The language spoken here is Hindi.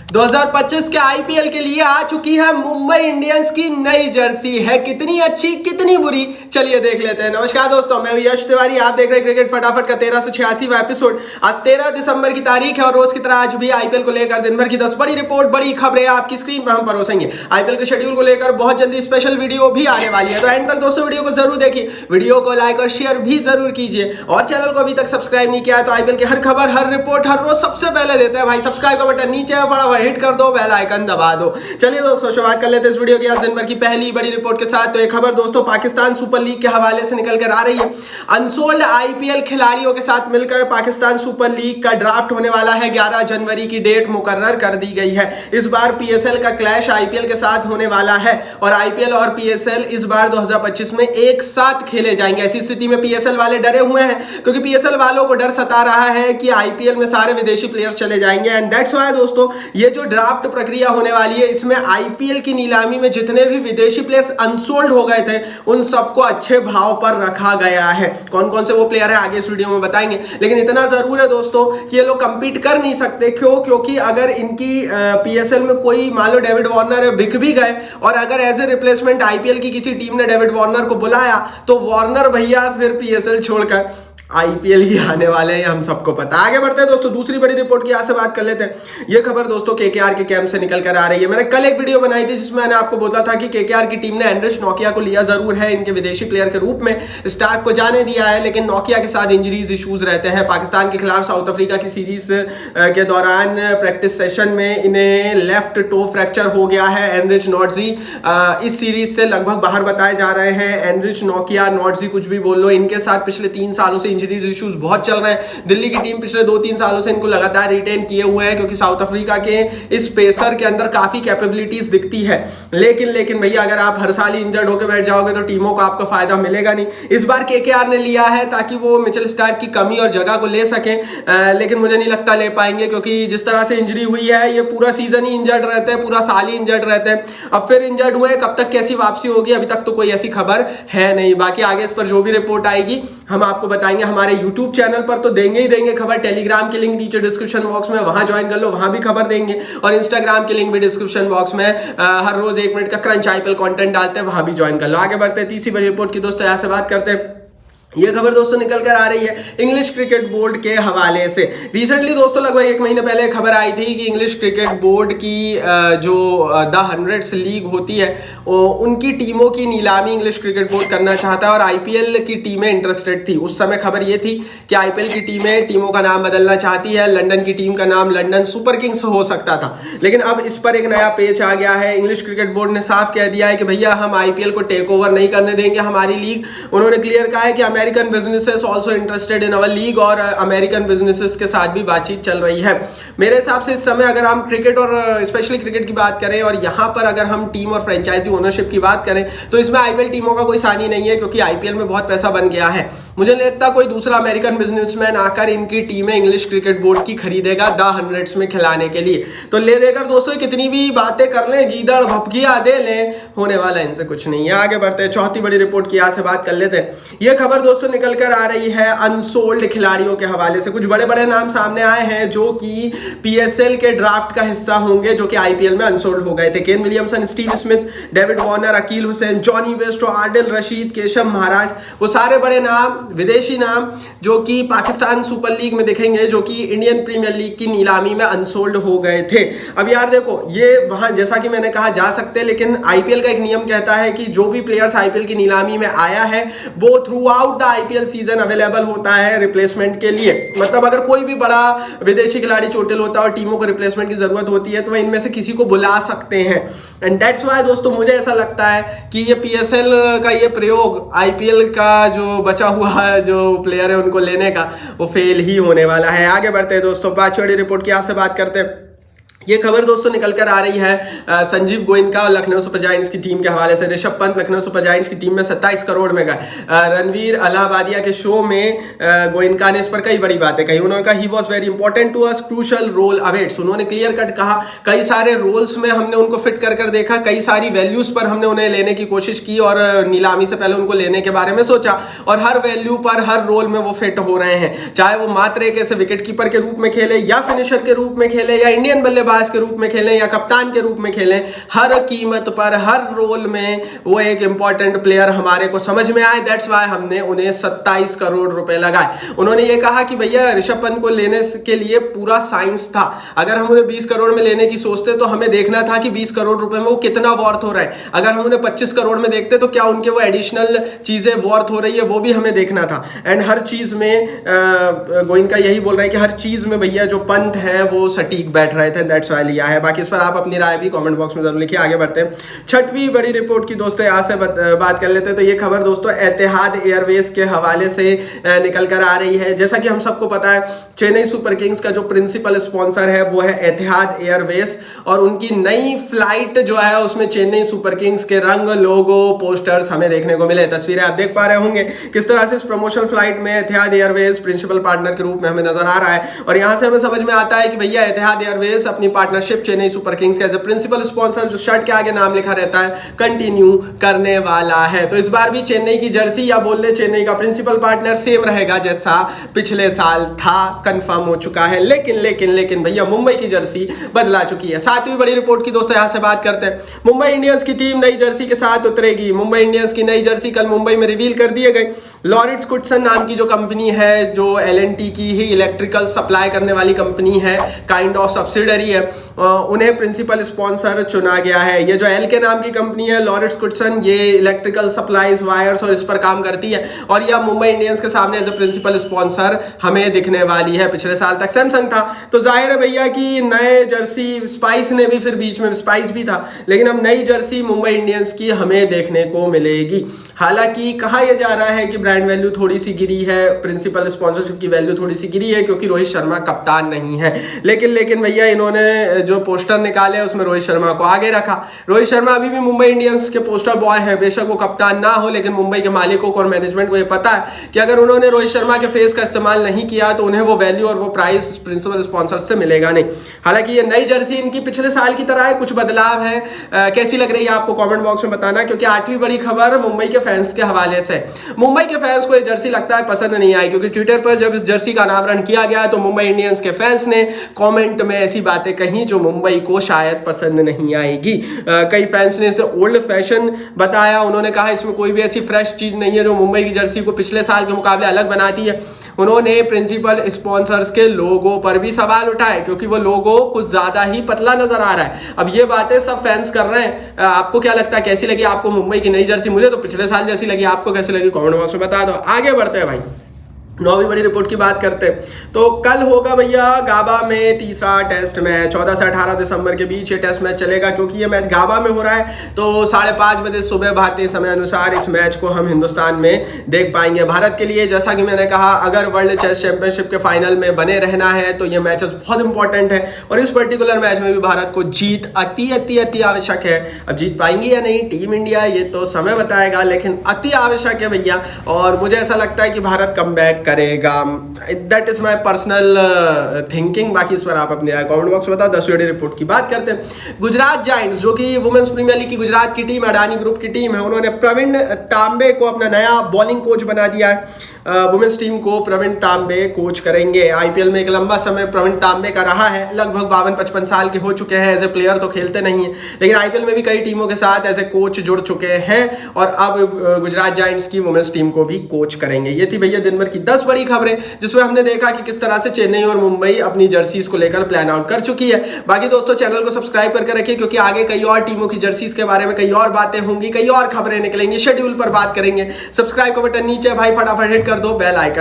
2025 के आईपीएल के लिए आ चुकी है मुंबई इंडियंस की नई जर्सी। है कितनी अच्छी कितनी बुरी, चलिए देख लेते हैं। नमस्कार दोस्तों, मैं यश तिवारी, आप देख रहे हैं क्रिकेट फटाफट का 1386वां एपिसोड। आज 13 दिसंबर की तारीख है और रोज की तरह आज भी आईपीएल को लेकर दिन भर की 10 बड़ी रिपोर्ट, बड़ी खबरें आपकी स्क्रीन पर हम परोसेंगे। आईपीएल के शेड्यूल को लेकर बहुत जल्दी स्पेशल वीडियो भी आने वाली है, तो एंड तक दोस्तों वीडियो को जरूर देखिए, वीडियो को लाइक और शेयर भी जरूर कीजिए और चैनल को अभी तक सब्सक्राइब नहीं किया है तो आईपीएल की हर खबर, हर रिपोर्ट, हर रोज सबसे पहले देते हैं भाई। सब्सक्राइब का बटन नीचे है, फटाफट हिट कर दो, बेल आइकन दबा दो। चलिए दोस्तों शुरुआत कर लेते हैं इस वीडियो की आज दिन भर की पहली बड़ी रिपोर्ट के साथ। तो एक खबर दोस्तों पाकिस्तान सुपर लीग के हवाले से निकल कर आ रही है। अनसोल्ड आईपीएल खिलाड़ियों के साथ मिलकर पाकिस्तान सुपर लीग का ड्राफ्ट होने वाला है। 11 जनवरी की डेट मुकर्रर कर दी गई है। इस बार पीएसएल का क्लैश आईपीएल के साथ होने वाला है और आईपीएल और पीएसएल इस बार 2025 में एक साथ खेले जाएंगे। ऐसी स्थिति में पीएसएल वाले डरे हुए हैं क्योंकि पीएसएल वालों को डर सता रहा है कि आईपीएल में सारे विदेशी प्लेयर्स चले जाएंगे। एंड दैट्स व्हाई दोस्तों ये जो ड्राफ्ट प्रक्रिया होने वाली है इसमें आईपीएल की नीलामी में जितने भी विदेशी प्लेयर्स अनसोल्ड हो गए थे उन सबको अच्छे भाव पर रखा गया है। कौन कौन से वो प्लेयर है आगे इस वीडियो में बताएंगे, लेकिन इतना जरूर है दोस्तों कि ये लोग कंपीट कर नहीं सकते। क्योंकि अगर इनकी पीएसएल में कोई मान लो डेविड वार्नर है बिक भी गए और अगर एज ए रिप्लेसमेंट आईपीएल की किसी टीम ने डेविड वार्नर को बुलाया तो वार्नर भैया फिर पीएसएल छोड़कर आईपीएल ही आने वाले हैं, हम सबको पता। आगे बढ़ते हैं दोस्तों, दूसरी बड़ी रिपोर्ट की यहाँ से बात कर लेते हैं। ये खबर दोस्तों केकेआर के कैंप से निकल कर आ रही है। मैंने कल एक वीडियो बनाई थी जिसमें मैंने आपको बोला था कि केकेआर की टीम ने एनरिच नोकिया को लिया जरूर है इनके विदेशी प्लेयर के रूप में, स्टार्क को जाने दिया है, लेकिन नोकिया के साथ इंजरीज इश्यूज रहते हैं। पाकिस्तान के खिलाफ साउथ अफ्रीका की सीरीज के दौरान प्रैक्टिस सेशन में इन्हें लेफ्ट टो फ्रैक्चर हो गया है। एनरिच नॉर्जी इस सीरीज से लगभग बाहर बताए जा रहे हैं। एनरिच नोकिया नॉर्जी कुछ भी बोल लो, इनके साथ पिछले 3 सालों से इंजरीज इश्यूज बहुत चल रहे हैं। दिल्ली की टीम पिछले 2-3 सालों से इनको लगातार रिटेन किए हुए हैं क्योंकि साउथ अफ्रीका के इस पेसर के अंदर काफी कैपेबिलिटीज दिखती है। लेकिन भैया अगर आप हर साल ही इंजर्ड होकर बैठ जाओगे तो टीमों को आपका फायदा मिलेगा नहीं। इस बार केकेआर ने लिया है ताकि वो मिचेल स्टार्क की कमी और जगह को ले सके, लेकिन मुझे नहीं लगता ले पाएंगे क्योंकि जिस तरह से इंजरी हुई है ये पूरा सीजन ही इंजर्ड रहते हैं, पूरा साल ही इंजर्ड रहते हैं। अब फिर इंजर्ड हुए, कब तक कैसी वापसी होगी अभी तक तो कोई ऐसी खबर है नहीं। बाकी आगे इस पर जो भी रिपोर्ट आएगी हम आपको बताएंगे। हमारे यूट्यूब चैनल पर तो देंगे ही देंगे खबर, टेलीग्राम की लिंक नीचे डिस्क्रिप्शन बॉक्स में, वहां ज्वाइन कर लो, वहां भी खबर देंगे। और इंस्टाग्राम की लिंक भी डिस्क्रिप्शन बॉक्स में हर रोज 1 मिनट का क्रंच आईपीएल कंटेंट डालते हैं, वहां भी ज्वाइन कर लो। आगे बढ़ते हैं तीसरी बड़ी रिपोर्ट की दोस्तों, यहां से बात करते हैं। ये खबर दोस्तों निकल कर आ रही है इंग्लिश क्रिकेट बोर्ड के हवाले से। रिसेंटली दोस्तों लगभग 1 महीने पहले खबर आई थी कि इंग्लिश क्रिकेट बोर्ड की जो द हंड्रेड्स लीग होती है उनकी टीमों की नीलामी इंग्लिश क्रिकेट बोर्ड करना चाहता है और आईपीएल की टीमें इंटरेस्टेड थी। उस समय खबर ये थी कि आईपीएल की टीमों का नाम बदलना चाहती है। लंदन की टीम का नाम लंदन सुपर किंग्स हो सकता था, लेकिन अब इस पर एक नया पेच आ गया है। इंग्लिश क्रिकेट बोर्ड ने साफ कह दिया है कि भैया हम आईपीएल को टेक ओवर नहीं करने देंगे हमारी लीग। उन्होंने क्लियर कहा है कि American businesses also interested in our league और अमेरिकन बिजनेसेस के साथ भी बातचीत चल रही है। मेरे हिसाब से इस समय अगर हम क्रिकेट और स्पेशली क्रिकेट की बात करें और यहां पर अगर हम टीम और फ्रेंचाइजी ओनरशिप की बात करें तो इसमें आईपीएल टीमों का कोई सानी नहीं है क्योंकि आईपीएल में बहुत पैसा बन गया है। मुझे नहीं लगता कोई दूसरा अमेरिकन बिजनेसमैन आकर इनकी टीमें इंग्लिश क्रिकेट बोर्ड की खरीदेगा द हंड्रेड्स में खिलाने के लिए। तो ले देकर दोस्तों कितनी भी बातें कर लें, गीदड़ भपकिया दे लें, होने वाला इनसे कुछ नहीं है। आगे बढ़ते हैं, चौथी बड़ी रिपोर्ट की यहां से बात कर लेते हैं। यह खबर दोस्तों निकल कर आ रही है अनसोल्ड खिलाड़ियों के हवाले से। कुछ बड़े बड़े नाम सामने आए हैं जो कि पीएसएल के ड्राफ्ट का हिस्सा होंगे, जो कि आईपीएल में अनसोल्ड हो गए थे। Kane Williamson, Steve Smith, David Warner, Akeal Hosein, Jonny Bairstow, Adil Rashid, Keshav Maharaj, वो सारे बड़े नाम, विदेशी नाम जो कि पाकिस्तान सुपर लीग में दिखेंगे, जो कि इंडियन प्रीमियर लीग की नीलामी में अनसोल्ड हो गए थे। अब यार देखो ये वहां जैसा कि मैंने कहा जा सकते हैं, लेकिन आईपीएल का एक नियम कहता है कि जो भी प्लेयर्स आईपीएल की नीलामी में आया है वो through out the IPL season available होता है रिप्लेसमेंट के लिए। मतलब अगर कोई भी बड़ा विदेशी खिलाड़ी चोटिल होता है और टीमों को रिप्लेसमेंट की जरूरत होती है तो वह इनमें से किसी को बुला सकते हैं। एंड दैट्स व्हाई दोस्तों मुझे ऐसा लगता है कि ये पीएसएल का ये प्रयोग आईपीएल का जो बचा हुआ है जो प्लेयर है उनको लेने का वो फेल ही होने वाला है। आगे बढ़ते हैं दोस्तों, पांचवी रिपोर्ट की यहां से बात करते हैं। ये खबर दोस्तों निकल कर आ रही है संजीव गोयनका और लखनऊ सुपर जायंट्स की टीम के हवाले से। ऋषभ पंत लखनऊ सुपर जायंट्स की टीम में 27 करोड़ में गए। रणवीर अलाहाबादिया के शो में गोयनका ने इस पर कई बड़ी बातें कही। उन्होंने कहा he was very important to us, crucial role awaits. उन्होंने क्लियर कट कहा कई सारे रोल्स में हमने उनको फिट कर देखा, कई सारी वैल्यूज पर हमने उन्हें लेने की कोशिश की और नीलामी से पहले उनको लेने के बारे में सोचा और हर वैल्यू पर हर रोल में वो फिट हो रहे हैं। चाहे वो मात्र एक ऐसे विकेट कीपर के रूप में खेले या फिनिशर के रूप में खेले या इंडियन बल्लेबाज गेंदबाज के रूप में खेलें या कप्तान के रूप में खेलें, हर कीमत पर हर रोल में वो एक इंपॉर्टेंट प्लेयर हमारे को समझ में आए। दैट्स वाई हमने उन्हें 27 करोड़ रुपए लगाए। उन्होंने ये कहा कि भैया ऋषभ पंत को लेने के लिए पूरा साइंस था। अगर हम उन्हें 20 करोड़ में लेने की सोचते तो हमें देखना था कि 20 करोड़ रुपए में वो कितना वर्थ हो रहा है। अगर हम उन्हें 25 करोड़ में देखते तो क्या उनके वो एडिशनल चीजें वर्थ हो रही है, वो भी हमें देखना था। एंड हर चीज में गोइंका यही बोल रहा है कि हर चीज में भैया जो पंत है वो सटीक बैठ रहे थे। दैट्स वाई लिया है। बाकी इस पर आप अपनी राय भी कमेंट बॉक्स में जरूर लिखिए। आगे बढ़ते हैं छठवीं बड़ी रिपोर्ट की दोस्तों, यहाँ से बात कर लेते हैं। तो ये खबर दोस्तों एतिहाद एयरवेज के हवाले से निकल कर आ रही है। जैसा कि हम सबको पता है चेन्नई सुपर किंग्स का जो प्रिंसिपल स्पॉन्सर है वो है एतिहाद एयरवेज, और उनकी नई फ्लाइट जो है उसमें चेन्नई सुपर किंग्स के रंग, लोगो, पोस्टर्स हमें देखने को मिले। तस्वीरें आप देख पा रहे होंगे किस तरह से इस प्रमोशनल फ्लाइट में एतिहाद एयरवेज प्रिंसिपल पार्टनर के रूप में हमें नजर आ रहा है। और यहां से हमें समझ में आता है कि भैया एतिहाद एयरवेज अपनी पार्टनरशिप चेन्नई सुपर किंग्स के एज ए प्रिंसिपल स्पॉन्सर, जो शर्ट के आगे नाम लिखा रहता है, कंटिन्यू करने वाला है। तो इस बार भी चेन्नई की जर्सी या बोल दे चेन्नई का प्रिंसिपल पार्टनर सेम रहेगा जैसा पिछले साल था, कंफर्म हो चुका है। लेकिन लेकिन लेकिन भैया मुंबई की जर्सी बदला चुकी है। सातवीं बड़ी रिपोर्ट की दोस्तों यहां से बात करते हैं। मुंबई इंडियंस की टीम नई जर्सी के साथ उतरेगी। मुंबई इंडियंस की नई जर्सी कल मुंबई में रिवील कर दिए गए। लॉरिट्स कुटसन नाम की जो कंपनी है, जो L&T की ही इलेक्ट्रिकल सप्लाई करने वाली कंपनी है, काइंड ऑफ सब्सिडरी है, उन्हें प्रिंसिपल स्पॉन्सर चुना गया है। ये जो एल के नाम की कंपनी है लॉरिट्स कुटसन, ये इलेक्ट्रिकल सप्लाईज, वायर्स और इस पर काम करती है, और यह मुंबई इंडियंस के सामने एज ए प्रिंसिपल स्पॉन्सर हमें दिखने वाली है। पिछले साल तक सैमसंग था, तो जाहिर है भैया कि नए जर्सी स्पाइस ने भी, फिर बीच में स्पाइस भी था, लेकिन अब नई जर्सी मुंबई इंडियंस की हमें देखने को मिलेगी। हालांकि कहा यह जा रहा है कि ब्रांड वैल्यू थोड़ी सी गिरी है, प्रिंसिपल स्पॉन्सरशिप की वैल्यू थोड़ी सी गिरी है क्योंकि रोहित शर्मा कप्तान नहीं है। लेकिन भैया इन्होंने जो पोस्टर निकाले उसमें रोहित शर्मा को आगे रखा। रोहित शर्मा अभी भी मुंबई इंडियंस के पोस्टर बॉय है, बेशक वो कप्तान ना हो, लेकिन मुंबई के मालिकों को और मैनेजमेंट को ये पता है कि अगर उन्होंने रोहित शर्मा के फेस का इस्तेमाल नहीं किया तो उन्हें वो वैल्यू और वो प्राइस प्रिंसिपल स्पॉन्सर से मिलेगा नहीं। हालांकि ये नई जर्सी इनकी पिछले साल की तरह है, कुछ बदलाव है। कैसी लग रही है आपको कमेंट बॉक्स में बताना, क्योंकि आठवीं बड़ी खबर मुंबई के फैंस के हवाले से। मुंबई के फैंस को ये जर्सी लगता है पसंद नहीं आई, क्योंकि ट्विटर पर जब इस जर्सी का अनावरण किया गया तो मुंबई इंडियंस के फैंस ने कमेंट में ऐसी बातें कही जो मुंबई को शायद पसंद नहीं आएगी। कई फैंस ने इसे ओल्ड फैशन बताया। उन्होंने कहा इसमें कोई भी ऐसी फ्रेश चीज नहीं है जो मुंबई की जर्सी को पिछले साल के मुकाबले अलग बनाती है। उन्होंने प्रिंसिपल स्पॉन्सर्स के लोगो पर भी सवाल उठाए, क्योंकि वो लोगो कुछ ज्यादा ही पतला नजर आ रहा है। अब ये बातें सब फैंस कर रहे हैं। आपको क्या लगता है, कैसी लगी आपको मुंबई की नई जर्सी? मुझे तो पिछले साल जैसी लगी, आपको कैसी लगी कमेंट बॉक्स में बता दो। आगे बढ़ते हैं भाई, नौवीं बड़ी रिपोर्ट की बात करते हैं। तो कल होगा भैया गाबा में तीसरा टेस्ट मैच। 14 से 18 दिसंबर के बीच ये टेस्ट मैच चलेगा। क्योंकि ये मैच गाबा में हो रहा है तो 5:30 बजे सुबह भारतीय समय अनुसार इस मैच को हम हिंदुस्तान में देख पाएंगे। भारत के लिए जैसा कि मैंने कहा, अगर वर्ल्ड चेस चैंपियनशिप के फाइनल में बने रहना है तो ये मैचेस बहुत इंपॉर्टेंट है, और इस पर्टिकुलर मैच में भी भारत को जीत अति आवश्यक है। अब जीत पाएंगे या नहीं टीम इंडिया, ये तो समय बताएगा, लेकिन अति आवश्यक है भैया। और मुझे ऐसा लगता है कि भारत कमबैक करेगा। That is my personal thinking. बाकी इस पर आप अपनी राय कमेंट बॉक्स में बताओ। 10वीं रिपोर्ट की बात करते हैं। गुजरात जायंट्स, जो कि वुमेन्स प्रीमियर लीग की गुजरात की टीम, अडानी ग्रुप की टीम है, उन्होंने प्रवीण तांबे को अपना नया बॉलिंग कोच बना दिया है। वुमेन्स टीम को प्रवीण तांबे कोच करेंगे। आईपीएल में एक लंबा समय प्रवीण तांबे का रहा है, लगभग 52-55 साल के हो चुके हैं। एज ए प्लेयर तो खेलते नहीं है, लेकिन आईपीएल में भी कई टीमों के साथ एज ए कोच जुड़ चुके हैं, और अब गुजरात जायंट्स की वुमेन्स टीम को भी कोच करेंगे। ये थी भैया दिन भर की 10 बड़ी खबरें, जिसमें हमने देखा कि किस तरह से चेन्नई और मुंबई अपनी जर्सीज को लेकर प्लान आउट कर चुकी है। बाकी दोस्तों चैनल को सब्सक्राइब करके रखिए, क्योंकि आगे कई और टीमों की जर्सीज के बारे में कई और बातें होंगी, कई और खबरें निकलेंगी, शेड्यूल पर बात करेंगे। सब्सक्राइब का बटन नीचे भाई फटाफट हिट कर दो, बेल आइकन